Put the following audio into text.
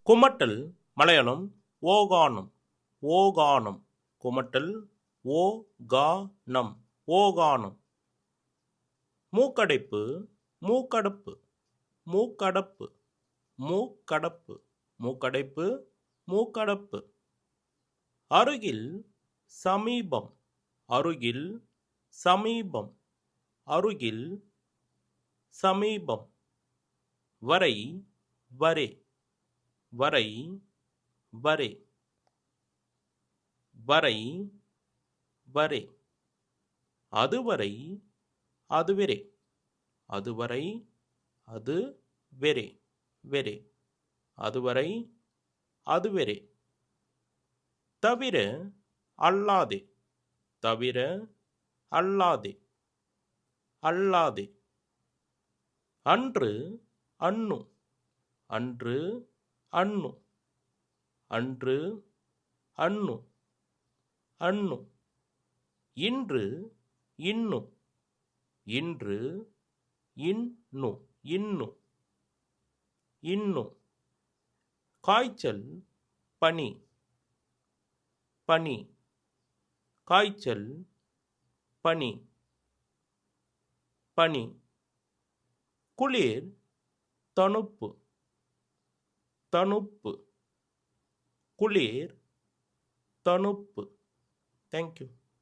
குமட்டல் மலையாளம் ஓகானம் ஓகானம் குமட்டல் ஓகானம் ஓகானம். மூக்கடைப்பு மூக்கடப்பு மூக்கடப்பு மூக்கடப்பு மூக்கடைப்பு மூக்கடப்பு. அருகில் சமீபம் அருகில் சமீபம் அருகில் சமீபம். வரை வரே வரை வரே வரை வரே. அதுவரை அதுவெரே அதுவரை அது வெரே வெரே அதுவரை அதுவெரே. தவிர அல்லாதே தவிர அல்லாதே அல்லாதே. அன்று அன்னு அன்று அன்னு அன்று அன்னு அன்னு. இன்று இன்னு இன்று இன்னு இன்னு இன்னு. காய்ச்சல் பனி பனி காய்ச்சல் பனி பனி. குளிர் தணுப்பு தணுப்பு குளிர் தணுப்பு. தேங்க்யூ.